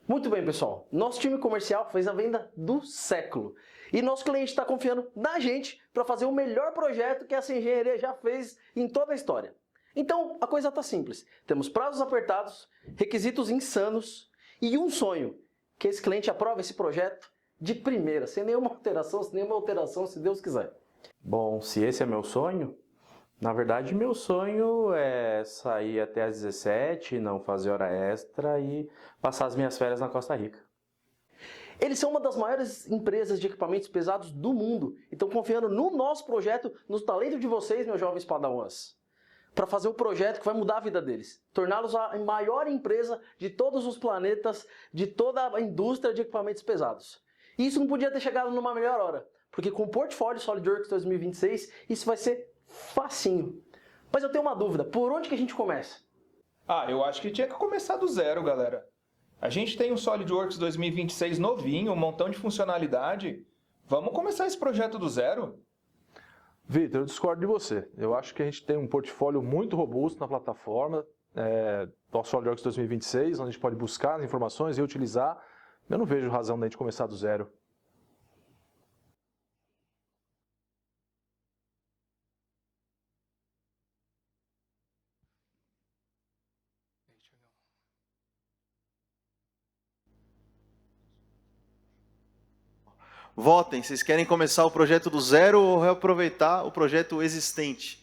Muito bem, pessoal. Nosso time comercial fez a venda do século. E nosso cliente está confiando na gente para fazer o melhor projeto que essa engenharia já fez em toda a história. Então, a coisa está simples. Temos prazos apertados, requisitos insanos e um sonho, que esse cliente aprove esse projeto de primeira, sem nenhuma alteração, se Deus quiser. Bom, se esse é meu sonho, na verdade meu sonho é sair até às 17, não fazer hora extra e passar as minhas férias na Costa Rica. Eles são uma das maiores empresas de equipamentos pesados do mundo e estão confiando no nosso projeto, no talento de vocês, meus jovens padawans, para fazer um projeto que vai mudar a vida deles, torná-los a maior empresa de todos os planetas, de toda a indústria de equipamentos pesados. E isso não podia ter chegado numa melhor hora, porque com o portfólio SolidWorks 2026, isso vai ser facinho. Mas eu tenho uma dúvida, por onde que a gente começa? Eu acho que tinha que começar do zero, galera. A gente tem um SolidWorks 2026 novinho, um montão de funcionalidade. Vamos começar esse projeto do zero? Vitor, eu discordo de você. Eu acho que a gente tem um portfólio muito robusto na plataforma do SolidWorks 2026, onde a gente pode buscar as informações e utilizar. Eu não vejo razão da gente começar do zero. Votem, vocês querem começar o projeto do zero ou reaproveitar o projeto existente?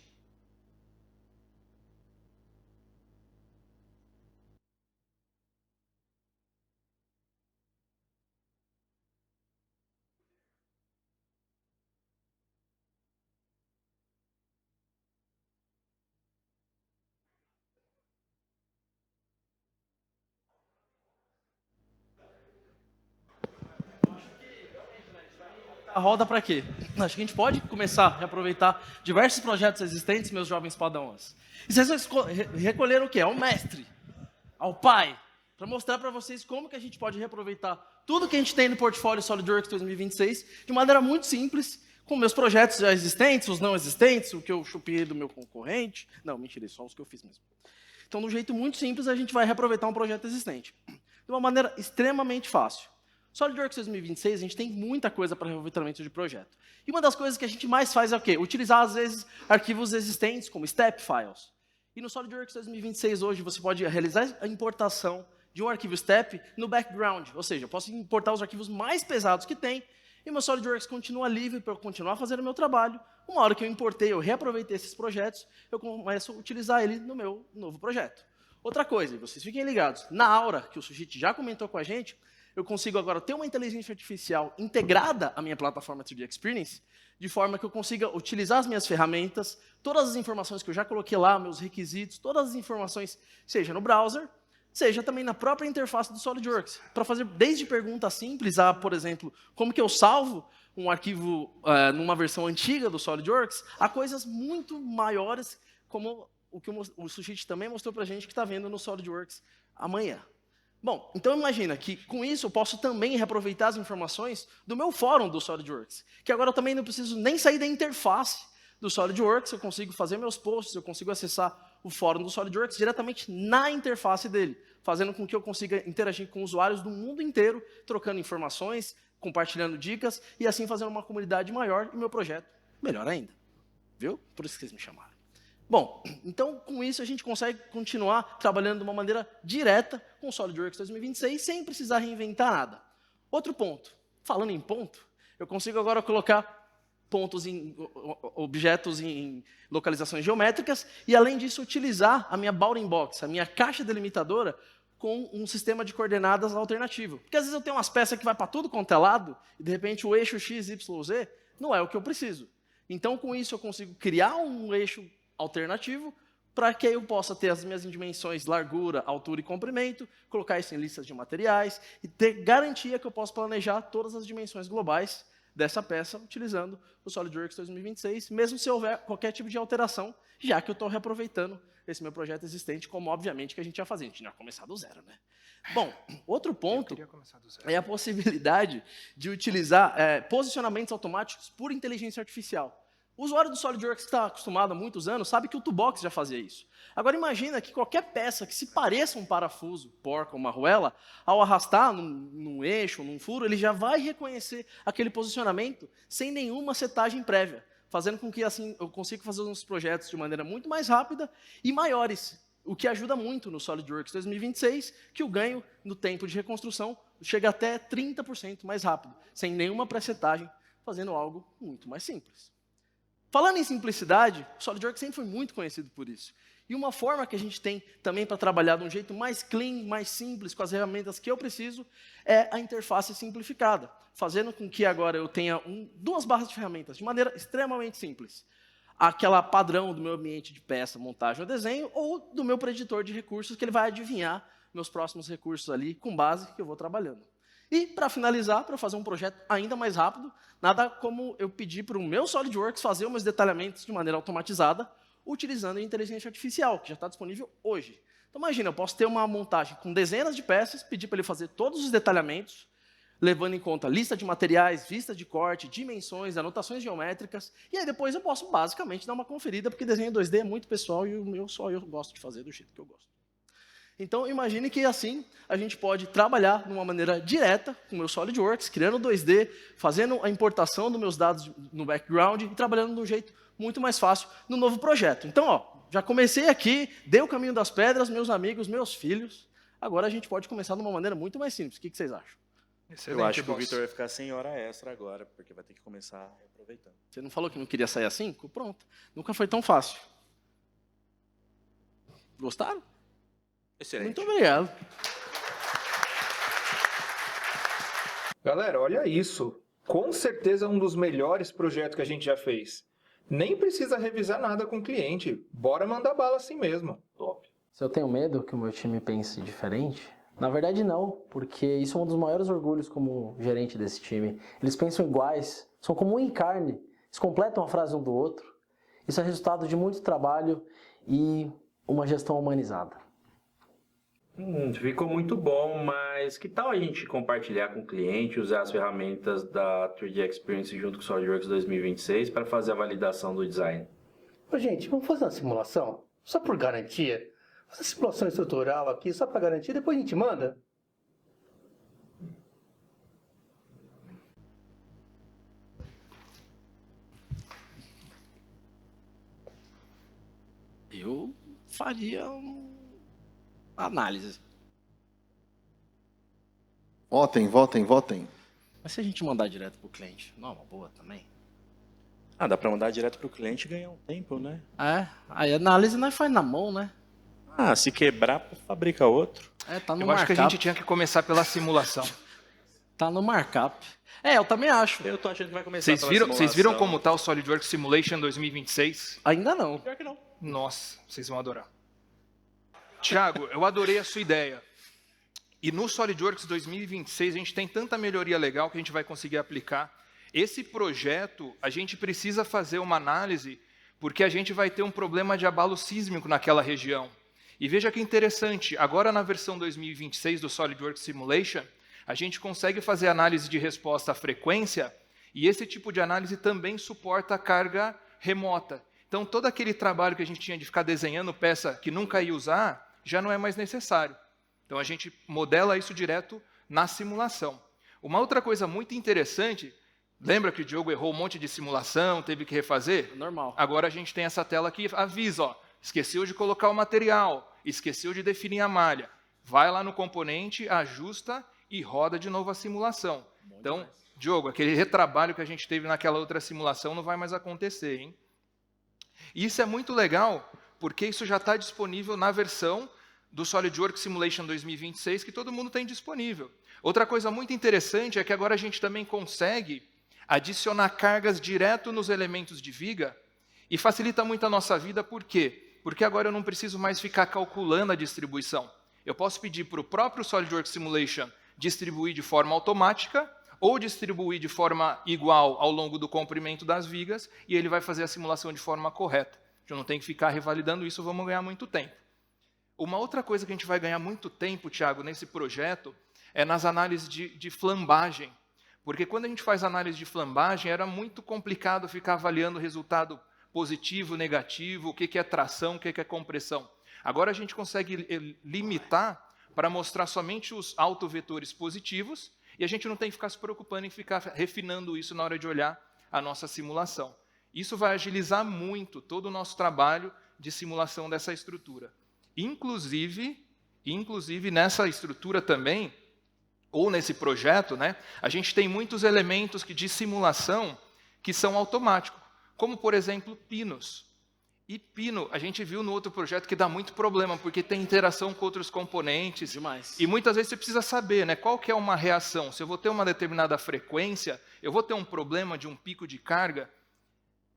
A roda para quê? Acho que a gente pode começar a reaproveitar diversos projetos existentes, meus jovens padawans. E vocês recolheram o quê? Ao mestre, ao pai, para mostrar para vocês como que a gente pode reaproveitar tudo que a gente tem no portfólio SolidWorks 2026 de maneira muito simples, com meus projetos já existentes, os não existentes, o que eu chupei do meu concorrente. Não, mentira, só os que eu fiz mesmo. Então, de um jeito muito simples, a gente vai reaproveitar um projeto existente. De uma maneira extremamente fácil. SolidWorks 2026, a gente tem muita coisa para reaproveitamento de projeto. E uma das coisas que a gente mais faz é o quê? Utilizar, às vezes, arquivos existentes, como step files. E no SolidWorks 2026, hoje, você pode realizar a importação de um arquivo step no background. Ou seja, eu posso importar os arquivos mais pesados que tem, e meu SolidWorks continua livre para eu continuar fazendo o meu trabalho. Uma hora que eu importei, eu reaproveitei esses projetos, eu começo a utilizar ele no meu novo projeto. Outra coisa, e vocês fiquem ligados, na Aura, que o Sujit já comentou com a gente, eu consigo agora ter uma inteligência artificial integrada à minha plataforma 3D Experience, de forma que eu consiga utilizar as minhas ferramentas, todas as informações que eu já coloquei lá, meus requisitos, todas as informações, seja no browser, seja também na própria interface do SolidWorks, para fazer desde perguntas simples a, por exemplo, como que eu salvo um arquivo numa versão antiga do SolidWorks, a coisas muito maiores, como o que o Sujit também mostrou para a gente que está vendo no SolidWorks amanhã. Bom, então imagina que com isso eu posso também reaproveitar as informações do meu fórum do SolidWorks, que agora eu também não preciso nem sair da interface do SolidWorks, eu consigo fazer meus posts, eu consigo acessar o fórum do SolidWorks diretamente na interface dele, fazendo com que eu consiga interagir com usuários do mundo inteiro, trocando informações, compartilhando dicas e assim fazendo uma comunidade maior e meu projeto melhor ainda. Viu? Por isso que vocês me chamaram. Bom, então com isso a gente consegue continuar trabalhando de uma maneira direta com o SolidWorks 2026 sem precisar reinventar nada. Outro ponto, falando em ponto, eu consigo agora colocar pontos em objetos em localizações geométricas e além disso utilizar a minha bounding box, a minha caixa delimitadora com um sistema de coordenadas alternativo. Porque às vezes eu tenho umas peças que vai para tudo quanto é lado, e de repente o eixo X, Y, Z não é o que eu preciso. Então, com isso, eu consigo criar um eixo alternativo para que eu possa ter as minhas dimensões largura, altura e comprimento, colocar isso em listas de materiais e ter garantia que eu posso planejar todas as dimensões globais dessa peça utilizando o SolidWorks 2026, mesmo se houver qualquer tipo de alteração, já que eu estou reaproveitando esse meu projeto existente, como obviamente que a gente ia fazer. A gente ia começar do zero, né? Bom, outro ponto é a possibilidade de utilizar posicionamentos automáticos por inteligência artificial. O usuário do SolidWorks que está acostumado há muitos anos sabe que o Toolbox já fazia isso. Agora imagina que qualquer peça que se pareça um parafuso, porca ou uma arruela, ao arrastar num eixo, num furo, ele já vai reconhecer aquele posicionamento sem nenhuma setagem prévia, fazendo com que assim eu consiga fazer uns projetos de maneira muito mais rápida e maiores, o que ajuda muito no SolidWorks 2026, que o ganho no tempo de reconstrução chega até 30% mais rápido, sem nenhuma pré-setagem, fazendo algo muito mais simples. Falando em simplicidade, o SolidWorks sempre foi muito conhecido por isso. E uma forma que a gente tem também para trabalhar de um jeito mais clean, mais simples, com as ferramentas que eu preciso, é a interface simplificada, fazendo com que agora eu tenha duas barras de ferramentas, de maneira extremamente simples. Aquela padrão do meu ambiente de peça, montagem ou desenho, ou do meu preditor de recursos, que ele vai adivinhar meus próximos recursos ali, com base que eu vou trabalhando. E, para finalizar, para fazer um projeto ainda mais rápido, nada como eu pedir para o meu SolidWorks fazer meus detalhamentos de maneira automatizada, utilizando a inteligência artificial, que já está disponível hoje. Então, imagina, eu posso ter uma montagem com dezenas de peças, pedir para ele fazer todos os detalhamentos, levando em conta lista de materiais, vista de corte, dimensões, anotações geométricas, e aí depois eu posso, basicamente, dar uma conferida, porque desenho 2D é muito pessoal e o meu só eu gosto de fazer do jeito que eu gosto. Então, imagine que assim a gente pode trabalhar de uma maneira direta com o meu SolidWorks, criando 2D, fazendo a importação dos meus dados no background e trabalhando de um jeito muito mais fácil no novo projeto. Então, já comecei aqui, dei o caminho das pedras, meus amigos, meus filhos. Agora a gente pode começar de uma maneira muito mais simples. O que vocês acham? Eu acho que o Vitor vai ficar sem hora extra agora, porque vai ter que começar aproveitando. Você não falou que não queria sair assim? Pronto. Nunca foi tão fácil. Gostaram? Excelente. Muito obrigado. Galera, olha isso. Com certeza é um dos melhores projetos que a gente já fez. Nem precisa revisar nada com o cliente. Bora mandar bala assim mesmo. Top. Se eu tenho medo que o meu time pense diferente, na verdade não, porque isso é um dos maiores orgulhos como gerente desse time. Eles pensam iguais, são como um em carne, eles completam a frase um do outro. Isso é resultado de muito trabalho e uma gestão humanizada. Ficou muito bom, mas que tal a gente compartilhar com o cliente, usar as ferramentas da 3D Experience junto com o SolidWorks 2026 para fazer a validação do design? Ô, gente, vamos fazer uma simulação? Só por garantia? Fazer simulação estrutural aqui, só para garantia, depois a gente manda? Eu faria análise. Votem, votem, votem. Mas se a gente mandar direto para o cliente, não é uma boa também? Dá para mandar direto para o cliente e ganhar um tempo, né? Aí a análise nós faz na mão, né? Se quebrar, fabrica outro. Tá no Eu markup. acho que a gente tinha que começar pela simulação. Tá no markup. Eu também acho. Eu tô achando que vai começar Vocês pela viram simulação. como tá o SolidWorks Simulation 2026? Ainda não. Pior que não. Nossa, vocês vão adorar. Thiago, eu adorei a sua ideia. E no SolidWorks 2026 a gente tem tanta melhoria legal que a gente vai conseguir aplicar. Esse projeto, a gente precisa fazer uma análise porque a gente vai ter um problema de abalo sísmico naquela região. E veja que interessante, agora na versão 2026 do SolidWorks Simulation, a gente consegue fazer análise de resposta à frequência e esse tipo de análise também suporta a carga remota. Então, todo aquele trabalho que a gente tinha de ficar desenhando peça que nunca ia usar, já não é mais necessário. Então, a gente modela isso direto na simulação. Uma outra coisa muito interessante, lembra que o Diogo errou um monte de simulação, teve que refazer? Normal. Agora a gente tem essa tela que avisa, esqueceu de colocar o material, esqueceu de definir a malha. Vai lá no componente, ajusta e roda de novo a simulação. Então, Diogo, aquele retrabalho que a gente teve naquela outra simulação não vai mais acontecer, hein? E isso é muito legal, porque isso já está disponível na versão do SolidWorks Simulation 2026 que todo mundo tem disponível. Outra coisa muito interessante é que agora a gente também consegue adicionar cargas direto nos elementos de viga e facilita muito a nossa vida, por quê? Porque agora eu não preciso mais ficar calculando a distribuição. Eu posso pedir para o próprio SolidWorks Simulation distribuir de forma automática ou distribuir de forma igual ao longo do comprimento das vigas e ele vai fazer a simulação de forma correta. Eu não tenho que ficar revalidando isso, vamos ganhar muito tempo. Uma outra coisa que a gente vai ganhar muito tempo, Thiago, nesse projeto, é nas análises de flambagem. Porque quando a gente faz análise de flambagem, era muito complicado ficar avaliando o resultado positivo, negativo, o que é tração, o que é compressão. Agora a gente consegue limitar para mostrar somente os autovetores positivos e a gente não tem que ficar se preocupando em ficar refinando isso na hora de olhar a nossa simulação. Isso vai agilizar muito todo o nosso trabalho de simulação dessa estrutura. Inclusive nessa estrutura também, ou nesse projeto, né, a gente tem muitos elementos de simulação que são automáticos, como, por exemplo, pinos. E pino, a gente viu no outro projeto que dá muito problema, porque tem interação com outros componentes. Demais. E muitas vezes você precisa saber, né, qual que é uma reação. Se eu vou ter uma determinada frequência, eu vou ter um problema de um pico de carga.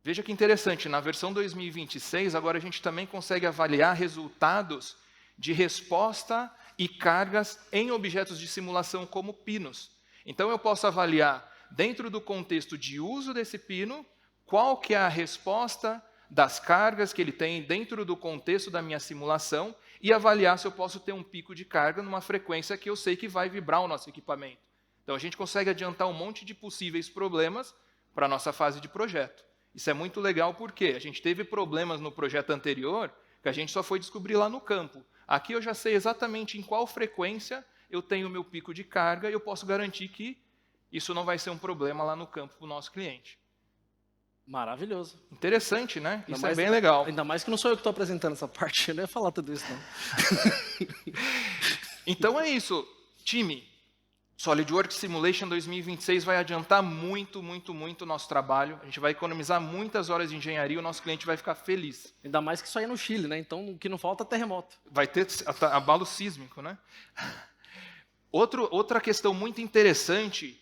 Veja que interessante, na versão 2026, agora a gente também consegue avaliar resultados de resposta e cargas em objetos de simulação como pinos. Então eu posso avaliar, dentro do contexto de uso desse pino, qual que é a resposta das cargas que ele tem dentro do contexto da minha simulação e avaliar se eu posso ter um pico de carga numa frequência que eu sei que vai vibrar o nosso equipamento. Então a gente consegue adiantar um monte de possíveis problemas para a nossa fase de projeto. Isso é muito legal porque a gente teve problemas no projeto anterior que a gente só foi descobrir lá no campo. Aqui eu já sei exatamente em qual frequência eu tenho o meu pico de carga e eu posso garantir que isso não vai ser um problema lá no campo para o nosso cliente. Maravilhoso. Interessante, né? Ainda Isso mais- é bem legal. Ainda mais que não sou eu que estou apresentando essa parte, eu não ia falar tudo isso, não. Então é isso, time. SolidWorks Simulation 2026 vai adiantar muito o nosso trabalho. A gente vai economizar muitas horas de engenharia e o nosso cliente vai ficar feliz. Ainda mais que isso aí é no Chile, né? Então o que não falta é terremoto. Vai ter abalo sísmico, né? Outra questão muito interessante,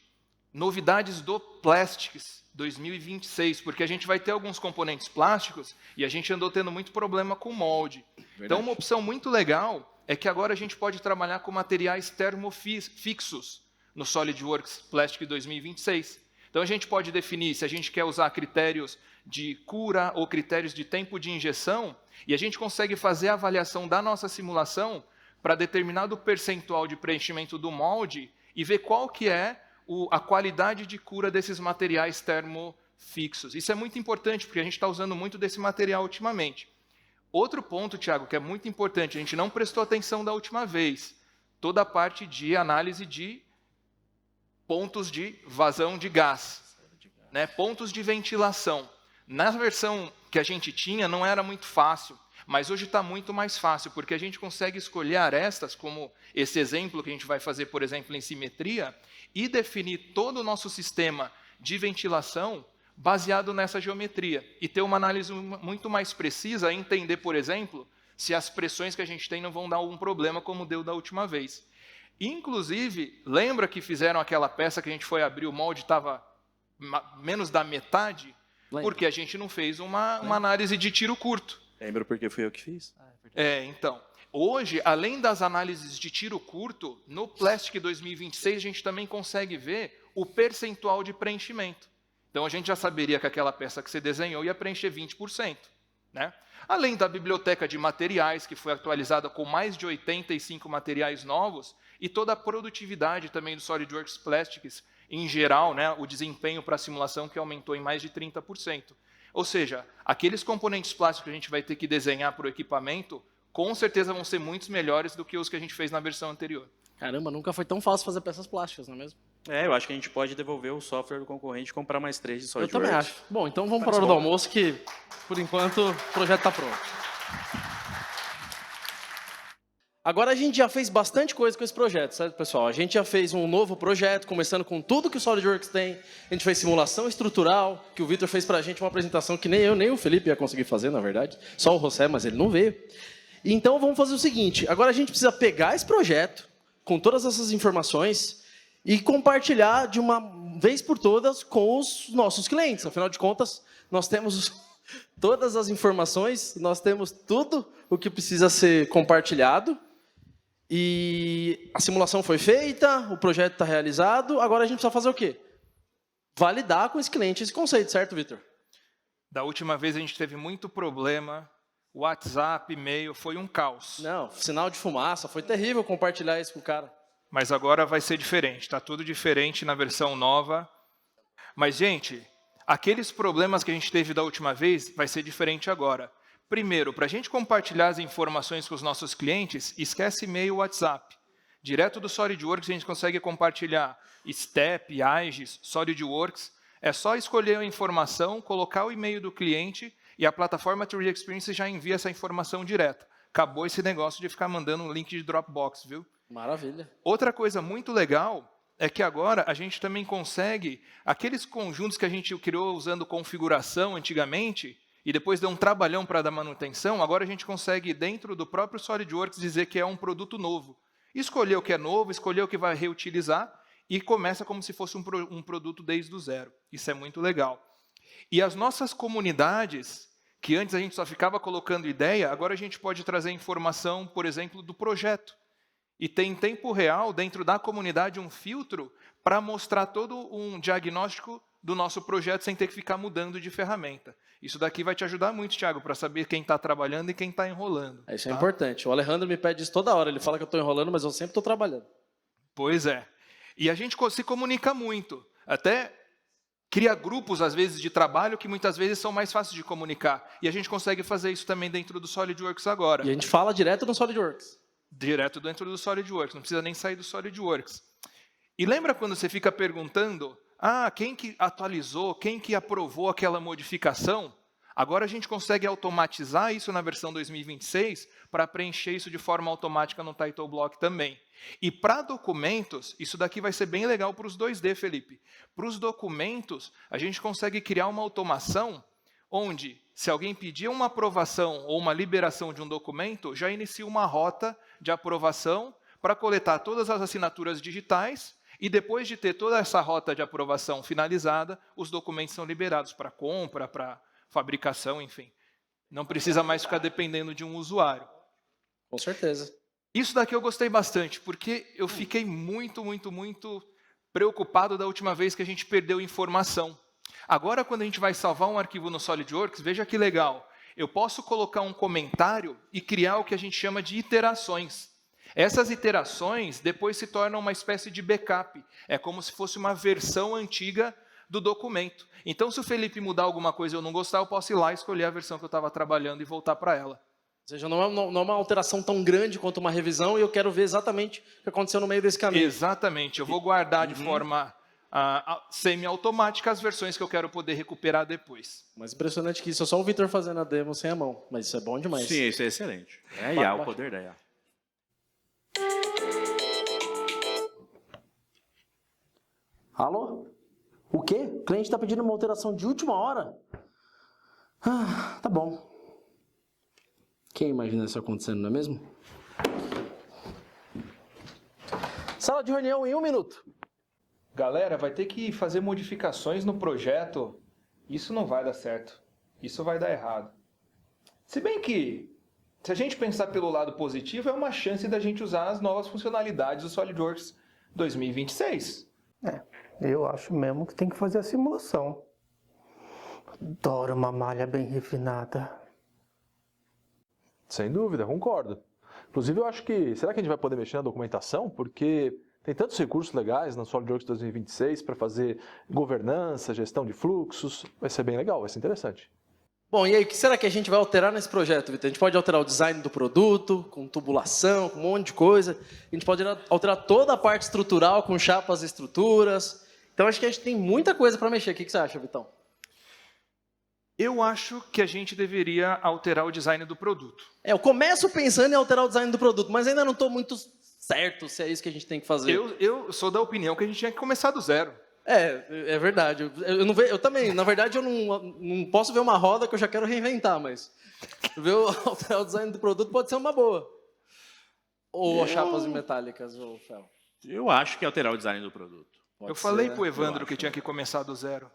novidades do Plastics 2026, porque a gente vai ter alguns componentes plásticos e a gente andou tendo muito problema com molde. Então uma opção muito legal é que agora a gente pode trabalhar com materiais termofixos no SolidWorks Plastic 2026. Então a gente pode definir se a gente quer usar critérios de cura ou critérios de tempo de injeção e a gente consegue fazer a avaliação da nossa simulação para determinado percentual de preenchimento do molde e ver qual que é a qualidade de cura desses materiais termofixos. Isso é muito importante, porque a gente está usando muito desse material ultimamente. Outro ponto, Thiago, que é muito importante, a gente não prestou atenção da última vez, toda a parte de análise de pontos de vazão de gás, né? Pontos de ventilação. Na versão que a gente tinha, não era muito fácil, mas hoje está muito mais fácil, porque a gente consegue escolher arestas, como esse exemplo que a gente vai fazer, por exemplo, em simetria, e definir todo o nosso sistema de ventilação baseado nessa geometria, e ter uma análise muito mais precisa, entender, por exemplo, se as pressões que a gente tem não vão dar algum problema, como deu da última vez. Inclusive, lembra que fizeram aquela peça que a gente foi abrir, o molde estava menos da metade? Lembra. Porque a gente não fez uma análise de tiro curto. Lembra porque fui eu que fiz? Então, hoje, além das análises de tiro curto, no Plastic 2026 a gente também consegue ver o percentual de preenchimento. Então a gente já saberia que aquela peça que você desenhou ia preencher 20%. Né? Além da biblioteca de materiais, que foi atualizada com mais de 85 materiais novos, e toda a produtividade também do SolidWorks Plastics, em geral, né, o desempenho para a simulação que aumentou em mais de 30%. Ou seja, aqueles componentes plásticos que a gente vai ter que desenhar para o equipamento, com certeza vão ser muito melhores do que os que a gente fez na versão anterior. Caramba, nunca foi tão fácil fazer peças plásticas, não é mesmo? Eu acho que a gente pode devolver o software do concorrente e comprar mais 3 de Eu SolidWorks. também acho. Bom, então vamos para a hora do almoço, que por enquanto o projeto está pronto. Agora a gente já fez bastante coisa com esse projeto, certo, pessoal? A gente já fez um novo projeto, começando com tudo que o SolidWorks tem. A gente fez simulação estrutural, que o Vitor fez para a gente uma apresentação que nem eu, nem o Felipe ia conseguir fazer, na verdade. Só o José, mas ele não veio. Então vamos fazer o seguinte, agora a gente precisa pegar esse projeto, com todas essas informações, e compartilhar de uma vez por todas com os nossos clientes. Afinal de contas, nós temos todas as informações, nós temos tudo o que precisa ser compartilhado, e a simulação foi feita, o projeto está realizado, agora a gente precisa fazer o quê? Validar com esse cliente esse conceito, certo, Vitor? Da última vez a gente teve muito problema, WhatsApp, e-mail, foi um caos. Não, sinal de fumaça, foi terrível compartilhar isso com o cara. Mas agora vai ser diferente, está tudo diferente na versão nova. Mas, gente, aqueles problemas que a gente teve da última vez vai ser diferente agora. Primeiro, para a gente compartilhar as informações com os nossos clientes, esquece e-mail e WhatsApp. Direto do SolidWorks a gente consegue compartilhar Step, AIGES, SolidWorks. É só escolher a informação, colocar o e-mail do cliente e a plataforma 3D Experience já envia essa informação direto. Acabou esse negócio de ficar mandando um link de Dropbox, viu? Maravilha. Outra coisa muito legal é que agora a gente também consegue, aqueles conjuntos que a gente criou usando configuração antigamente, e depois deu um trabalhão para dar manutenção, agora a gente consegue, dentro do próprio SolidWorks, dizer que é um produto novo. Escolher o que é novo, escolher o que vai reutilizar, e começa como se fosse um produto desde o zero. Isso é muito legal. E as nossas comunidades, que antes a gente só ficava colocando ideia, agora a gente pode trazer informação, por exemplo, do projeto. E tem em tempo real, dentro da comunidade, um filtro para mostrar todo um diagnóstico do nosso projeto sem ter que ficar mudando de ferramenta. Isso daqui vai te ajudar muito, Thiago, para saber quem está trabalhando e quem está enrolando. Isso é importante. O Alejandro me pede isso toda hora. Ele fala que eu estou enrolando, mas eu sempre estou trabalhando. Pois é. E a gente se comunica muito. Até cria grupos, às vezes, de trabalho que muitas vezes são mais fáceis de comunicar. E a gente consegue fazer isso também dentro do SolidWorks agora. E a gente fala direto no SolidWorks. Direto dentro do SolidWorks, não precisa nem sair do SolidWorks. E lembra quando você fica perguntando, quem que atualizou, quem que aprovou aquela modificação? Agora a gente consegue automatizar isso na versão 2026 para preencher isso de forma automática no Title Block também. E para documentos, isso daqui vai ser bem legal para os 2D, Felipe. Para os documentos, a gente consegue criar uma automação onde, se alguém pedir uma aprovação ou uma liberação de um documento, já inicia uma rota de aprovação para coletar todas as assinaturas digitais e depois de ter toda essa rota de aprovação finalizada, os documentos são liberados para compra, para fabricação, enfim. Não precisa mais ficar dependendo de um usuário. Com certeza. Isso daqui eu gostei bastante, porque eu fiquei muito preocupado da última vez que a gente perdeu informação. Agora, quando a gente vai salvar um arquivo no SolidWorks, veja que legal. Eu posso colocar um comentário e criar o que a gente chama de iterações. Essas iterações depois se tornam uma espécie de backup. É como se fosse uma versão antiga do documento. Então, se o Felipe mudar alguma coisa e eu não gostar, eu posso ir lá escolher a versão que eu estava trabalhando e voltar para ela. Ou seja, não é uma alteração tão grande quanto uma revisão e eu quero ver exatamente o que aconteceu no meio desse caminho. Exatamente. Eu vou guardar de forma semi-automática as versões que eu quero poder recuperar depois. Mas impressionante que isso é só o Vitor fazendo a demo sem a mão. Mas isso é bom demais. Sim, isso é excelente. É a IA, o poder da IA. Alô? O quê? O cliente está pedindo uma alteração de última hora? Tá bom. Quem imagina isso acontecendo, não é mesmo? Sala de reunião em 1 minuto. Galera, vai ter que fazer modificações no projeto. Isso não vai dar certo. Isso vai dar errado. Se bem que, se a gente pensar pelo lado positivo, é uma chance da gente usar as novas funcionalidades do SolidWorks 2026. Eu acho mesmo que tem que fazer a simulação. Adoro uma malha bem refinada. Sem dúvida, concordo. Inclusive, eu acho que... Será que a gente vai poder mexer na documentação? Porque tem tantos recursos legais na SolidWorks 2026 para fazer governança, gestão de fluxos. Vai ser bem legal, vai ser interessante. Bom, e aí, o que será que a gente vai alterar nesse projeto, Vitor? A gente pode alterar o design do produto, com tubulação, com um monte de coisa. A gente pode alterar toda a parte estrutural, com chapas e estruturas. Então, acho que a gente tem muita coisa para mexer. O que você acha, Vitão? Eu acho que a gente deveria alterar o design do produto. Eu começo pensando em alterar o design do produto, mas ainda não estou muito certo se é isso que a gente tem que fazer. Eu sou da opinião que a gente tinha que começar do zero. É verdade. Eu também, na verdade, eu não posso ver uma roda que eu já quero reinventar, mas ver alterar o design do produto pode ser uma boa. Ou chapas metálicas, ou Fel. Eu acho que é alterar o design do produto. Eu falei ser, pro Evandro acho, que tinha que começar do zero.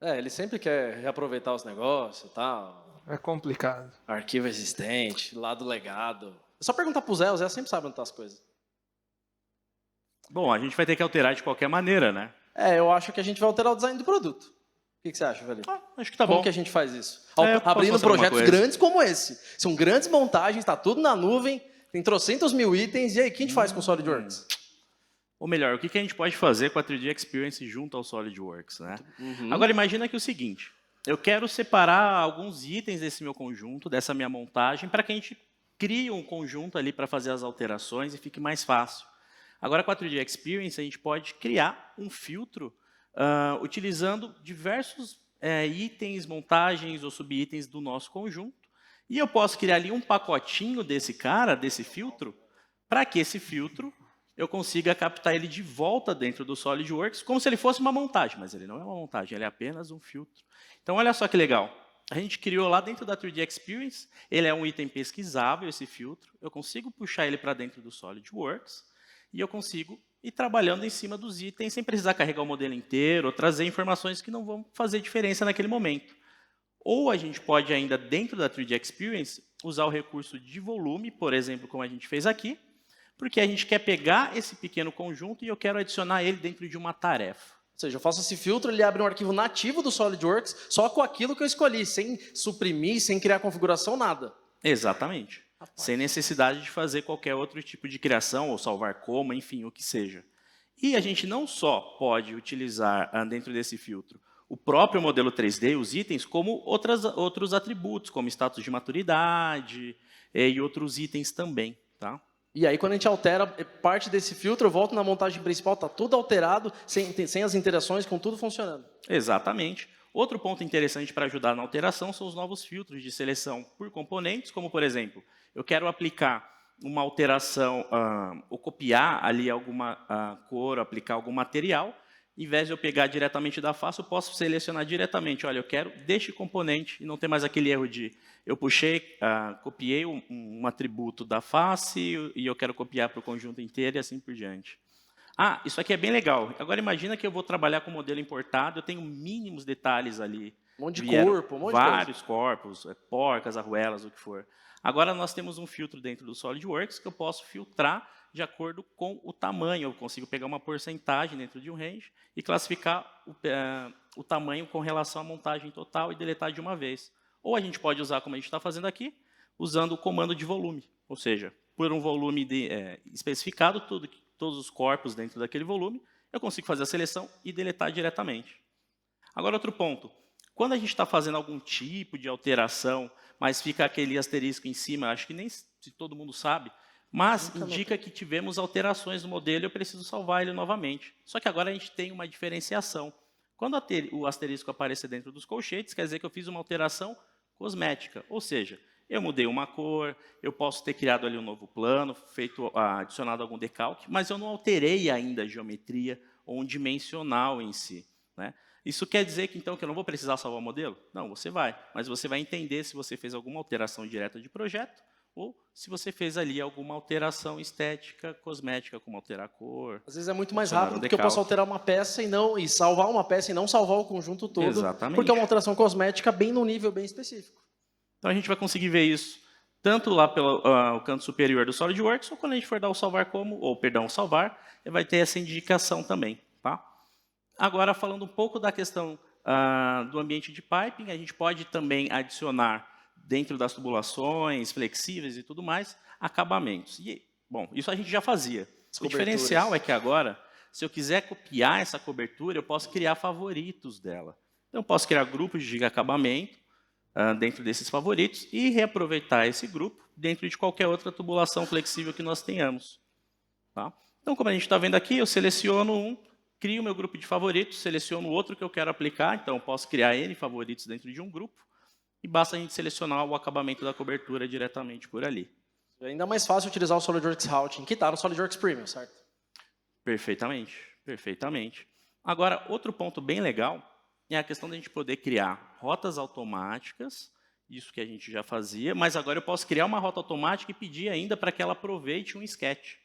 Ele sempre quer reaproveitar os negócios e tal. É complicado. Arquivo existente, lado legado. É só perguntar pro Zé, o Zé sempre sabe onde tá as coisas. Bom, a gente vai ter que alterar de qualquer maneira, né? Eu acho que a gente vai alterar o design do produto. O que você acha, Felipe? Acho que tá Como bom. que a gente faz isso? Eu posso Abrindo mostrar uma projetos coisa. grandes como esse. São grandes montagens, tá tudo na nuvem, tem trocentos mil itens. E aí, o que a gente faz com o SolidWorks? Ou melhor, o que a gente pode fazer com a 3D Experience junto ao SolidWorks, né? Agora, imagina que é o seguinte. Eu quero separar alguns itens desse meu conjunto, dessa minha montagem, para que a gente crie um conjunto ali para fazer as alterações e fique mais fácil. Agora, com a 3D Experience, a gente pode criar um filtro utilizando diversos itens, montagens ou subitens do nosso conjunto. E eu posso criar ali um pacotinho desse filtro, para que esse filtro eu consiga captar ele de volta dentro do SolidWorks, como se ele fosse uma montagem, mas ele não é uma montagem, ele é apenas um filtro. Então, olha só que legal. A gente criou lá dentro da 3D Experience, ele é um item pesquisável, esse filtro, eu consigo puxar ele para dentro do SolidWorks, e eu consigo ir trabalhando em cima dos itens sem precisar carregar o modelo inteiro, ou trazer informações que não vão fazer diferença naquele momento. Ou a gente pode ainda, dentro da 3D Experience, usar o recurso de volume, por exemplo, como a gente fez aqui, porque a gente quer pegar esse pequeno conjunto e eu quero adicionar ele dentro de uma tarefa. Ou seja, eu faço esse filtro, ele abre um arquivo nativo do SolidWorks, só com aquilo que eu escolhi, sem suprimir, sem criar configuração, nada. Exatamente. Sem necessidade de fazer qualquer outro tipo de criação, ou salvar como, enfim, o que seja. E a gente não só pode utilizar dentro desse filtro o próprio modelo 3D, os itens, como outros atributos, como status de maturidade e outros itens também. Tá? E aí, quando a gente altera parte desse filtro, eu volto na montagem principal, está tudo alterado, sem as interações, com tudo funcionando. Exatamente. Outro ponto interessante para ajudar na alteração são os novos filtros de seleção por componentes, como, por exemplo, eu quero aplicar uma alteração, ou copiar ali alguma cor, aplicar algum material, em vez de eu pegar diretamente da face, eu posso selecionar diretamente, olha, eu quero deste componente, e não ter mais aquele erro de eu puxei, copiei um atributo da face e eu quero copiar para o conjunto inteiro e assim por diante. Isso aqui é bem legal. Agora imagina que eu vou trabalhar com modelo importado, eu tenho mínimos detalhes ali. Um monte de corpo, um monte de coisa. Vários corpos, porcas, arruelas, o que for. Agora nós temos um filtro dentro do SolidWorks que eu posso filtrar de acordo com o tamanho. Eu consigo pegar uma porcentagem dentro de um range e classificar o tamanho com relação à montagem total e deletar de uma vez. Ou a gente pode usar, como a gente está fazendo aqui, usando o comando de volume. Ou seja, por um volume especificado, todos os corpos dentro daquele volume, eu consigo fazer a seleção e deletar diretamente. Agora, outro ponto. Quando a gente está fazendo algum tipo de alteração, mas fica aquele asterisco em cima, acho que nem se todo mundo sabe, mas indica que tivemos alterações no modelo e eu preciso salvar ele novamente. Só que agora a gente tem uma diferenciação. Quando o asterisco aparecer dentro dos colchetes, quer dizer que eu fiz uma alteração cosmética, ou seja, eu mudei uma cor, eu posso ter criado ali um novo plano, adicionado algum decalque, mas eu não alterei ainda a geometria ou um dimensional em si. Né? Isso quer dizer que, então, que eu não vou precisar salvar o modelo? Não, você vai, mas você vai entender se você fez alguma alteração direta de projeto ou se você fez ali alguma alteração estética, cosmética, como alterar a cor. Às vezes é muito mais rápido porque eu posso alterar uma peça e salvar uma peça e não salvar o conjunto todo. Exatamente. Porque é uma alteração cosmética bem no nível bem específico. Então a gente vai conseguir ver isso tanto lá pelo canto superior do SolidWorks, ou quando a gente for dar o salvar como, ou perdão, salvar, vai ter essa indicação também. Tá? Agora, falando um pouco da questão do ambiente de piping, a gente pode também adicionar, dentro das tubulações flexíveis e tudo mais, acabamentos. E, bom, isso a gente já fazia. O diferencial é que agora, se eu quiser copiar essa cobertura, eu posso criar favoritos dela. Então, eu posso criar grupos de acabamento dentro desses favoritos e reaproveitar esse grupo dentro de qualquer outra tubulação flexível que nós tenhamos. Tá? Então, como a gente está vendo aqui, eu seleciono um, crio o meu grupo de favoritos, seleciono outro que eu quero aplicar, então eu posso criar N favoritos dentro de um grupo, e basta a gente selecionar o acabamento da cobertura diretamente por ali. É ainda mais fácil utilizar o SolidWorks Routing, que está no SolidWorks Premium, certo? Perfeitamente, perfeitamente. Agora, outro ponto bem legal é a questão da gente poder criar rotas automáticas, isso que a gente já fazia, mas agora eu posso criar uma rota automática e pedir ainda para que ela aproveite um sketch.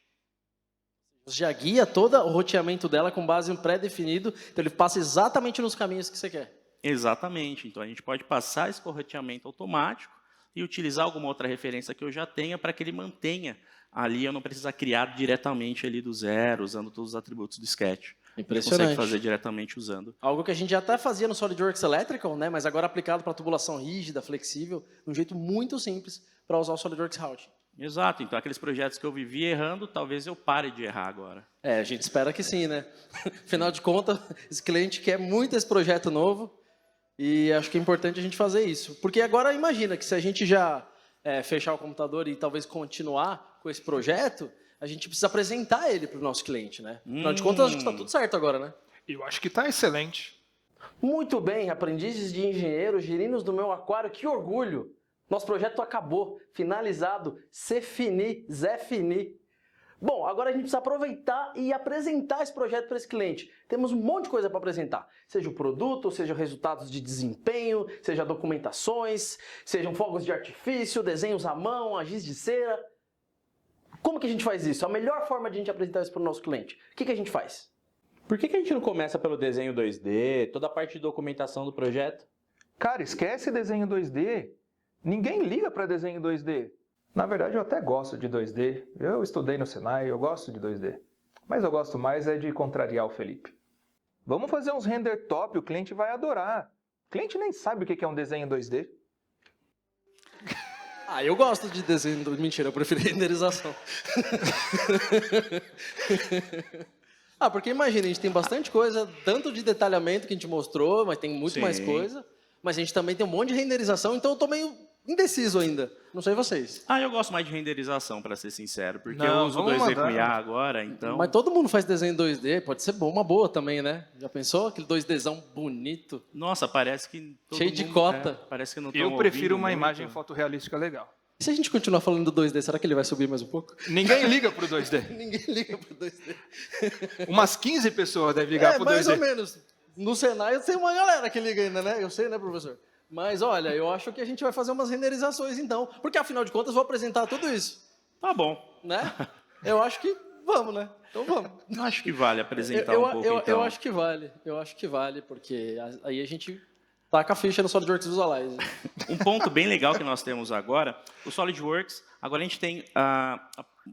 Já guia todo o roteamento dela com base em um pré-definido, então ele passa exatamente nos caminhos que você quer. Exatamente. Então, a gente pode passar esse roteamento automático e utilizar alguma outra referência que eu já tenha para que ele mantenha ali, eu não precisa criar diretamente ali do zero, usando todos os atributos do sketch. Impressionante. A gente consegue fazer diretamente usando. Algo que a gente já até fazia no SolidWorks Electrical, né? Mas agora aplicado para tubulação rígida, flexível, de um jeito muito simples para usar o SolidWorks Routing. Exato. Então, aqueles projetos que eu vivi errando, talvez eu pare de errar agora. A gente espera que sim, né? Afinal de contas, esse cliente quer muito esse projeto novo e acho que é importante a gente fazer isso. Porque agora imagina que se a gente já fechar o computador e talvez continuar com esse projeto, a gente precisa apresentar ele para o nosso cliente, né? Afinal de contas, acho que está tudo certo agora, né? Eu acho que está excelente. Muito bem, aprendizes de engenheiro, girinos do meu aquário, que orgulho! Nosso projeto acabou, finalizado, c'est fini, Zé fini. Bom, agora a gente precisa aproveitar e apresentar esse projeto para esse cliente. Temos um monte de coisa para apresentar, seja o produto, seja resultados de desempenho, seja documentações, sejam fogos de artifício, desenhos à mão, a giz de cera. Como que a gente faz isso? A melhor forma de a gente apresentar isso para o nosso cliente. O que a gente faz? Por que a gente não começa pelo desenho 2D, toda a parte de documentação do projeto? Cara, esquece desenho 2D. Ninguém liga para desenho 2D. Na verdade, eu até gosto de 2D. Eu estudei no Senai, eu gosto de 2D. Mas eu gosto mais de contrariar o Felipe. Vamos fazer uns render top, o cliente vai adorar. O cliente nem sabe o que é um desenho 2D. Eu gosto de desenho. Mentira, eu prefiro renderização. Porque imagina, a gente tem bastante coisa, tanto de detalhamento que a gente mostrou, mas tem muito mais coisa. Mas a gente também tem um monte de renderização, então eu tô meio indeciso ainda. Não sei vocês. Eu gosto mais de renderização, para ser sincero, porque Não, eu uso o vamos 2D com mandar. IA agora, então... Mas todo mundo faz desenho 2D, pode ser uma boa também, né? Já pensou? Aquele 2Dzão bonito. Nossa, parece que todo Cheio de mundo- cota. parece que não Eu tão prefiro ouvindo uma muito. imagem fotorrealística legal. E se a gente continuar falando do 2D, será que ele vai subir mais um pouco? Ninguém liga pro 2D. Ninguém liga pro 2D. Umas 15 pessoas devem ligar pro 2D. mais ou menos. No Senai tem uma galera que liga ainda, né? Eu sei, né, professor? Mas olha, eu acho que a gente vai fazer umas renderizações então, porque afinal de contas eu vou apresentar tudo isso, Tá bom. né? Eu acho que vamos, né? Então vamos. Acho que vale apresentar um pouco, então. Eu acho que vale, porque aí a gente taca a ficha no SolidWorks Visualize. Um ponto bem legal que nós temos agora, o SolidWorks, agora a gente tem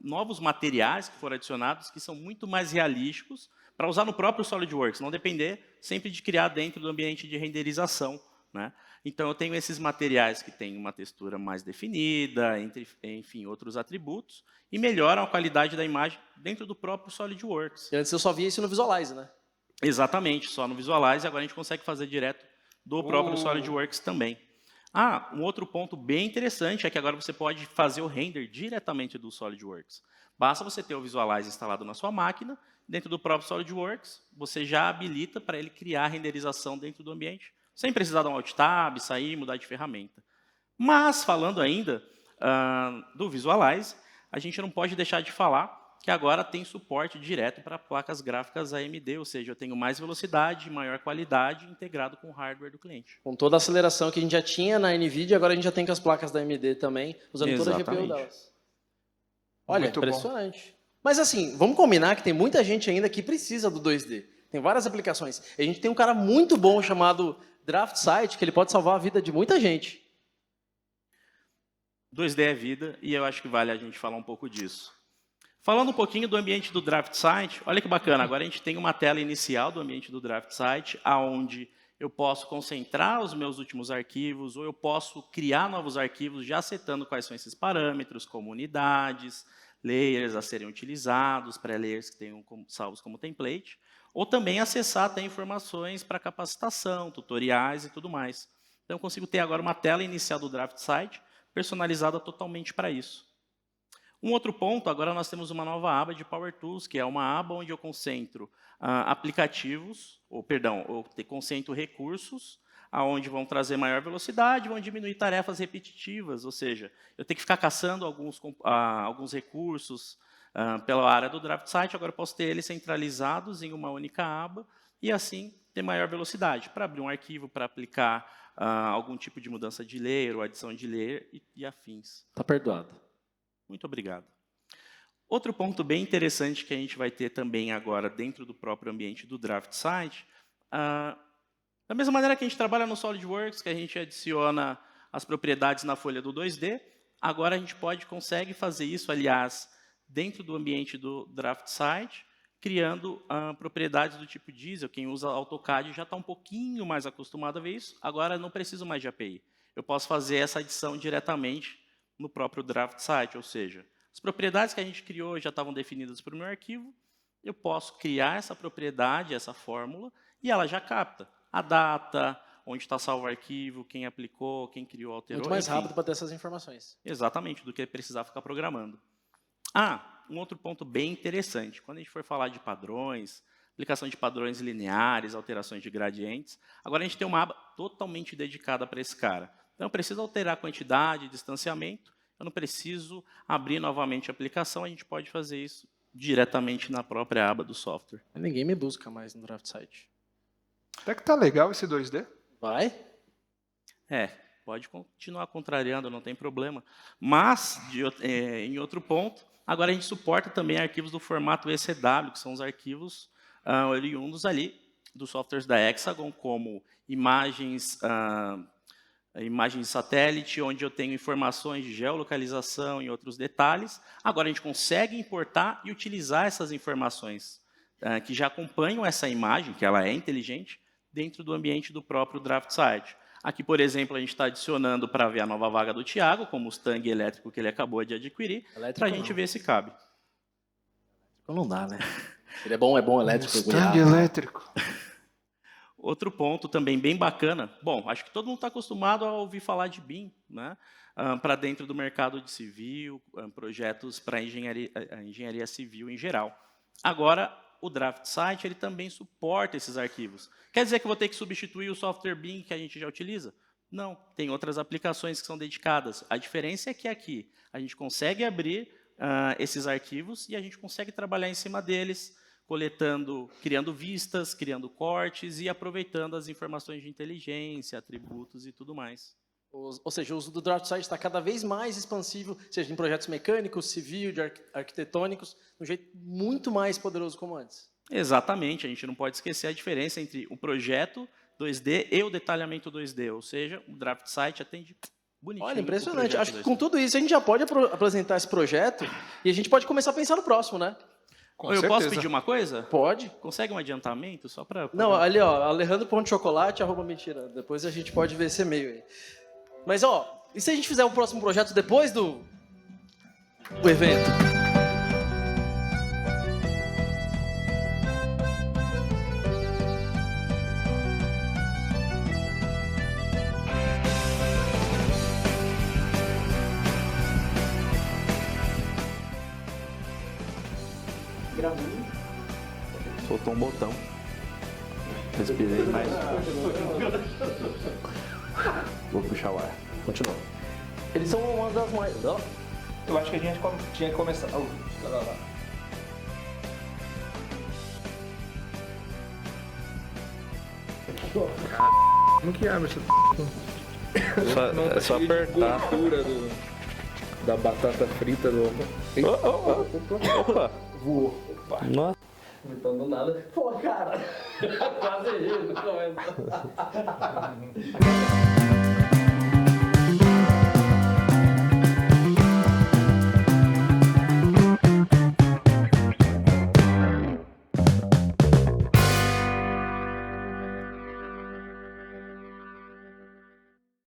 novos materiais que foram adicionados que são muito mais realísticos para usar no próprio SolidWorks, não depender sempre de criar dentro do ambiente de renderização, né? Então, eu tenho esses materiais que têm uma textura mais definida, enfim, outros atributos, e melhoram a qualidade da imagem dentro do próprio SolidWorks. E antes eu só via isso no Visualize, né? Exatamente, só no Visualize, agora a gente consegue fazer direto do próprio SolidWorks também. Um outro ponto bem interessante é que agora você pode fazer o render diretamente do SolidWorks. Basta você ter o Visualize instalado na sua máquina, dentro do próprio SolidWorks, você já habilita para ele criar a renderização dentro do ambiente, sem precisar dar um Alt Tab, sair, mudar de ferramenta. Mas, falando ainda do Visualize, a gente não pode deixar de falar que agora tem suporte direto para placas gráficas AMD, ou seja, eu tenho mais velocidade, maior qualidade integrado com o hardware do cliente. Com toda a aceleração que a gente já tinha na NVIDIA, agora a gente já tem com as placas da AMD também, usando toda a GPU Exatamente. delas. Olha, Muito bom. impressionante. Mas assim, vamos combinar que tem muita gente ainda que precisa do 2D. Tem várias aplicações. A gente tem um cara muito bom chamado DraftSight, que ele pode salvar a vida de muita gente. 2D é vida, e eu acho que vale a gente falar um pouco disso. Falando um pouquinho do ambiente do DraftSight, olha que bacana, agora a gente tem uma tela inicial do ambiente do DraftSight, onde eu posso concentrar os meus últimos arquivos, ou eu posso criar novos arquivos já setando quais são esses parâmetros, como unidades, layers a serem utilizados, pré-layers que tenham salvos como template, ou também acessar até informações para capacitação, tutoriais e tudo mais. Então, eu consigo ter agora uma tela inicial do DraftSight personalizada totalmente para isso. Um outro ponto, agora nós temos uma nova aba de Power Tools, que é uma aba onde eu concentro aplicativos, concentro recursos, aonde vão trazer maior velocidade, vão diminuir tarefas repetitivas, ou seja, eu tenho que ficar caçando alguns recursos pela área do DraftSight, agora eu posso ter eles centralizados em uma única aba, e assim ter maior velocidade para abrir um arquivo, para aplicar algum tipo de mudança de layer ou adição de layer e afins. Tá perdoado. Muito obrigado. Outro ponto bem interessante que a gente vai ter também agora dentro do próprio ambiente do Draft Site, da mesma maneira que a gente trabalha no SolidWorks, que a gente adiciona as propriedades na folha do 2D, agora a gente consegue fazer isso, aliás, dentro do ambiente do Draft Site, criando propriedades do tipo diesel. Quem usa AutoCAD já está um pouquinho mais acostumado a ver isso, agora não preciso mais de API. Eu posso fazer essa adição diretamente no próprio Draft Site, ou seja, as propriedades que a gente criou já estavam definidas para o meu arquivo, eu posso criar essa propriedade, essa fórmula, e ela já capta a data, onde está salvo o arquivo, quem aplicou, quem criou, alterou. Muito mais enfim. rápido para ter essas informações. Exatamente, do que precisar ficar programando. Um outro ponto bem interessante. Quando a gente for falar de padrões, aplicação de padrões lineares, alterações de gradientes, agora a gente tem uma aba totalmente dedicada para esse cara. Então, eu preciso alterar a quantidade, distanciamento, eu não preciso abrir novamente a aplicação, a gente pode fazer isso diretamente na própria aba do software. Ninguém me busca mais no Draft Site. Até que tá legal esse 2D. Vai? Pode continuar contrariando, não tem problema. Mas, em outro ponto, agora a gente suporta também arquivos do formato ECW, que são os arquivos oriundos ali dos softwares da Hexagon, como imagens de satélite, onde eu tenho informações de geolocalização e outros detalhes. Agora a gente consegue importar e utilizar essas informações que já acompanham essa imagem, que ela é inteligente, dentro do ambiente do próprio Draft Site. Aqui, por exemplo, a gente está adicionando para ver a nova vaga do Thiago, como o Mustang elétrico que ele acabou de adquirir, para a gente ver se cabe. Não dá, né? Ele é bom elétrico. Mustang elétrico. Outro ponto também bem bacana, bom, acho que todo mundo está acostumado a ouvir falar de BIM, né? Para dentro do mercado de civil, projetos para engenharia civil em geral. Agora, o Draft Site ele também suporta esses arquivos. Quer dizer que eu vou ter que substituir o software BIM que a gente já utiliza? Não, tem outras aplicações que são dedicadas. A diferença é que aqui a gente consegue abrir esses arquivos e a gente consegue trabalhar em cima deles, coletando, criando vistas, criando cortes e aproveitando as informações de inteligência, atributos e tudo mais. Ou seja, o uso do Draft Site está cada vez mais expansivo, seja em projetos mecânicos, civil, de arquitetônicos, de um jeito muito mais poderoso como antes. Exatamente, a gente não pode esquecer a diferença entre o projeto 2D e o detalhamento 2D, ou seja, o Draft Site atende bonitinho. Olha, impressionante. Acho que com tudo isso a gente já pode apresentar esse projeto e a gente pode começar a pensar no próximo, né? Eu posso pedir uma coisa? Pode. Consegue um adiantamento só para... Não, ali, ó, Alejandro.chocolate, @mentira. Depois a gente pode ver esse e-mail aí. Mas, ó, e se a gente fizer o próximo projeto depois do evento? Soltou um botão. Respirei mais. Vou puxar o ar. Continua. Eles são uma das mais... Eu acho que a gente tinha que começar... Como que abre essa É só apertar. da batata frita do... Opa! Voou. Nossa. Então do nada. Pô, cara. Quase errei no momento.